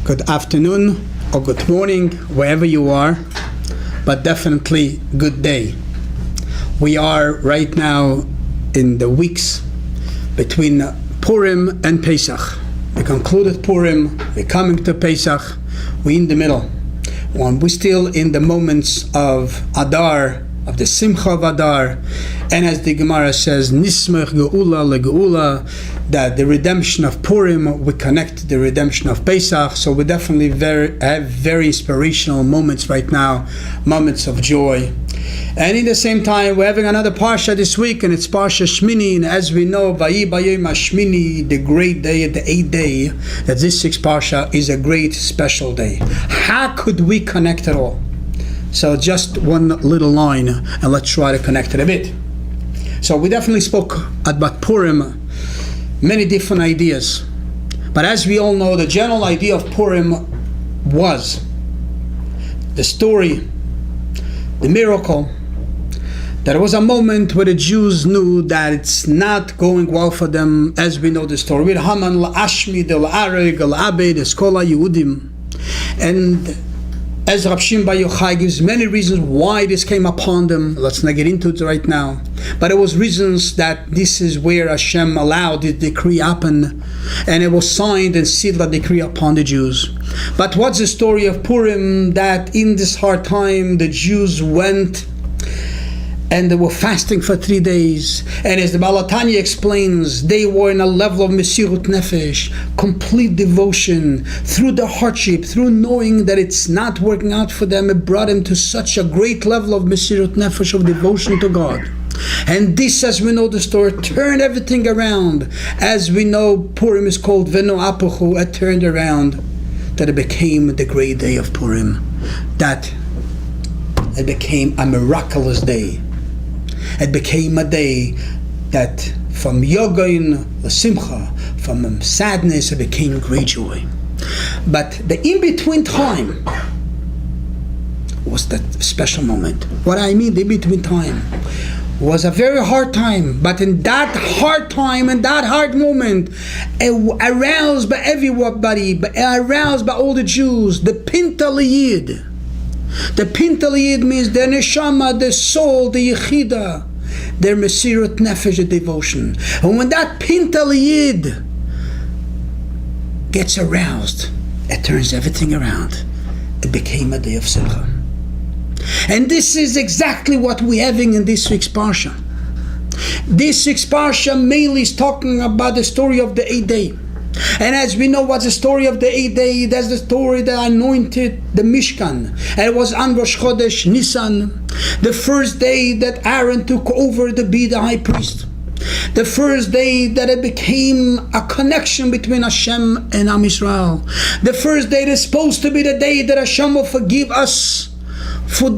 Good afternoon or good morning, wherever you are, but definitely good day. We are right now in the weeks between Purim and Pesach. We concluded Purim, we're coming to Pesach, we're in the middle. We're still in the moments of Adar, of the Simcha of Adar, and as the Gemara says, Nismech Geula leGeula, that the redemption of Purim, we connect to the redemption of Pesach, so we definitely have very inspirational moments right now, moments of joy. And in the same time, we're having another Parsha this week, and it's Parsha Shmini, and as we know, Vayi Bayom Shmini, the great day, the 8th day, that this 6th Parsha is a great special day. How could we connect it all? So just one little line, and let's try to connect it a bit. So we definitely spoke about Purim, many different ideas. But as we all know, the general idea of Purim was the story, the miracle, that it was a moment where the Jews knew that it's not going well for them, as we know the story with Haman, La'ashmid, La'areg, La'abed, Eskola Yehudim. And as Rav Shimon Bar Yochai gives many reasons why this came upon them. Let's not get into it right now. But it was reasons that this is where Hashem allowed the decree happen, and it was signed and sealed a decree upon the Jews. But what's the story of Purim? That in this hard time the Jews went and they were fasting for 3 days. And as the Baal HaTanya explains, they were in a level of Mesirut Nefesh, complete devotion, through the hardship, through knowing that it's not working out for them. It brought them to such a great level of Mesirut Nefesh, of devotion to God. And this, as we know the story, turned everything around. As we know, Purim is called Veno Apuchu. It turned around, that it became the great day of Purim. That it became a miraculous day. It became a day that from Yogain to Simcha, from sadness, it became great joy. But the in-between time was that special moment. What I mean, the in-between time was a very hard time, but in that hard time, in that hard moment, aroused by everybody, aroused by all the Jews, the Pinta Liyid. The Pinta Liyid means the Neshama, the soul, the Yechida, their Mesirut Nefesh, the devotion. And when that Pinta Liyid gets aroused, it turns everything around. It became a day of Simcha. And this is exactly what we're having in this week's Parsha. This week's Parsha mainly is talking about the story of the 8th day. And as we know what's the story of the 8th day, that's the story that anointed the Mishkan. And it was on Rosh Chodesh Nisan, the first day that Aaron took over to be the high priest. The first day that it became a connection between Hashem and Am Yisrael. The first day that's supposed to be the day that Hashem will forgive us for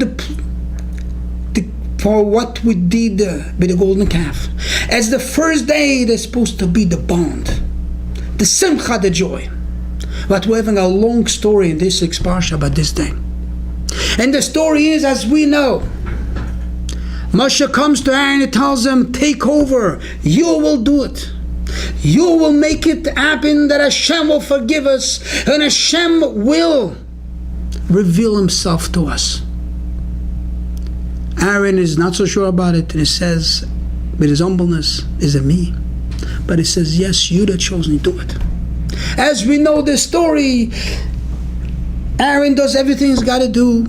for what we did with the golden calf. As the first day that's supposed to be the bond, the simcha, the joy. But we're having a long story in this 6th Parsha about this day. And the story is, as we know, Moshe comes to Aaron and tells him, take over, you will do it. You will make it happen, that Hashem will forgive us, and Hashem will reveal himself to us. Aaron is not so sure about it, and he says, with his humbleness, is it me? But he says, yes, you that chosen to do it. As we know the story, Aaron does everything he's got to do.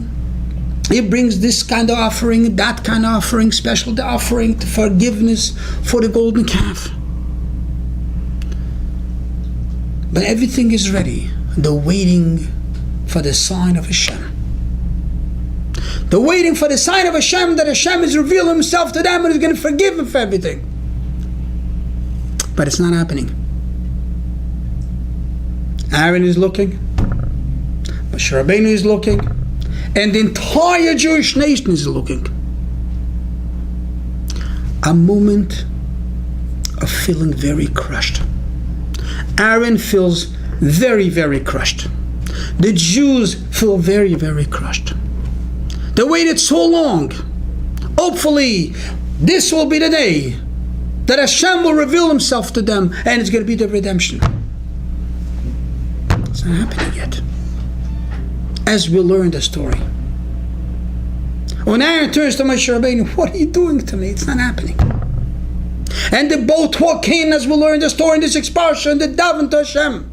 He brings this kind of offering, that kind of offering, special offering, to forgiveness for the golden calf. But everything is ready. They're waiting for the sign of Hashem. They're waiting for the sign of Hashem, that Hashem is revealing himself to them and is going to forgive them for everything. But it's not happening. Aaron is looking, Moshe Rabbeinu is looking, and the entire Jewish nation is looking. A moment of feeling very crushed. Aaron feels very, very crushed. The Jews feel very, very crushed. They waited so long. Hopefully, this will be the day that Hashem will reveal himself to them, and it's going to be the redemption. It's not happening yet. As we learn the story. When Aaron turns to Moshe Rabbeinu, what are you doing to me? It's not happening. And they both walk in, as we learn the story in this expansion, the daven to Hashem.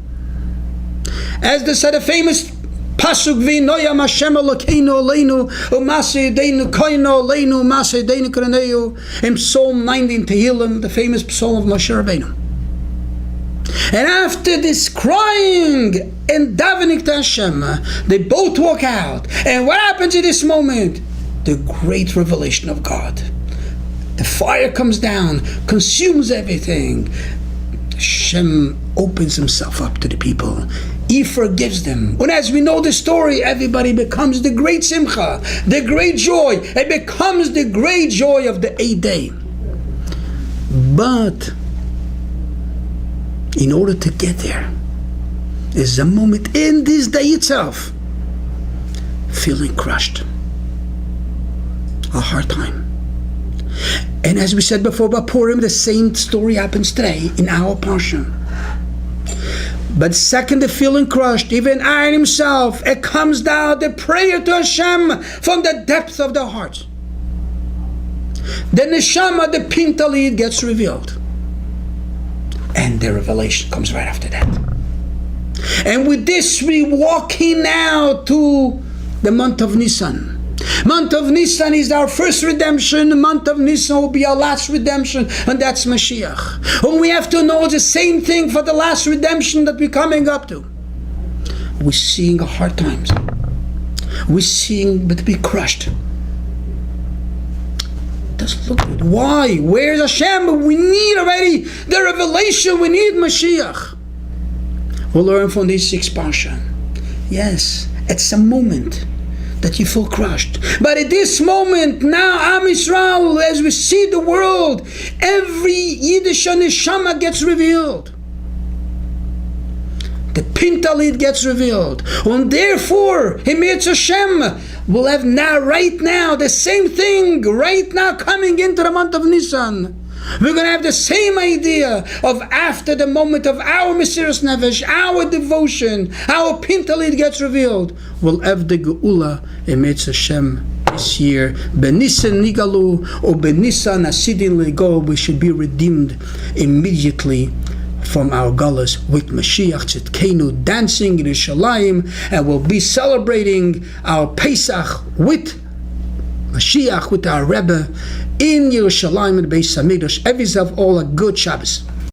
As they said, a famous pasuk, V'noyam Hashem Elokeinu Aleinu U'maseh Yedeinu Koino Aleinu U'maseh Yedeinu Koroneu, in Psalm 19 Tehillim, the famous psalm of Moshe Rabbeinu. And after this crying and davening to Hashem, they both walk out. And what happens in this moment? The great revelation of God. The fire comes down, consumes everything. Hashem opens himself up to the people. He forgives them. And as we know the story, everybody becomes the great simcha, the great joy. It becomes the great joy of the 8th day. But in order to get there, is a moment in this day itself, feeling crushed. A hard time. And as we said before about Purim, the same story happens today in our portion. But second, the feeling crushed, even Aaron himself, it comes down the prayer to Hashem from the depth of the heart. The neshama, the pintalid, gets revealed. And the revelation comes right after that. And with this, we walk in now to the month of Nisan. Month of Nisan is our first redemption. The month of Nisan will be our last redemption, and that's Mashiach. And we have to know the same thing for the last redemption that we're coming up to. We're seeing hard times. We're seeing but be crushed. It doesn't look good. Why? Where's Hashem? We need already the revelation. We need Mashiach. We'll learn from this expansion. Yes, it's a moment that you feel crushed. But at this moment, now Am Yisrael, as we see the world, every Yiddish neshama gets revealed. The pintalid gets revealed. And therefore, Himetz Hashem will have now, right now, the same thing, right now coming into the month of Nisan. We're going to have the same idea of after the moment of our Mesiras Nefesh, our devotion, our pintalid gets revealed. We'll have the Geula Emetz Hashem this year. Benisan Nigalu or Benisan Asidin Lego. We should be redeemed immediately from our galus with Mashiach Tzidkenu dancing in Yerushalayim, and we'll be celebrating our Pesach with Mashiach, with our Rebbe in Yerushalayim and Beis Hamikdash. Every of all a good Shabbos.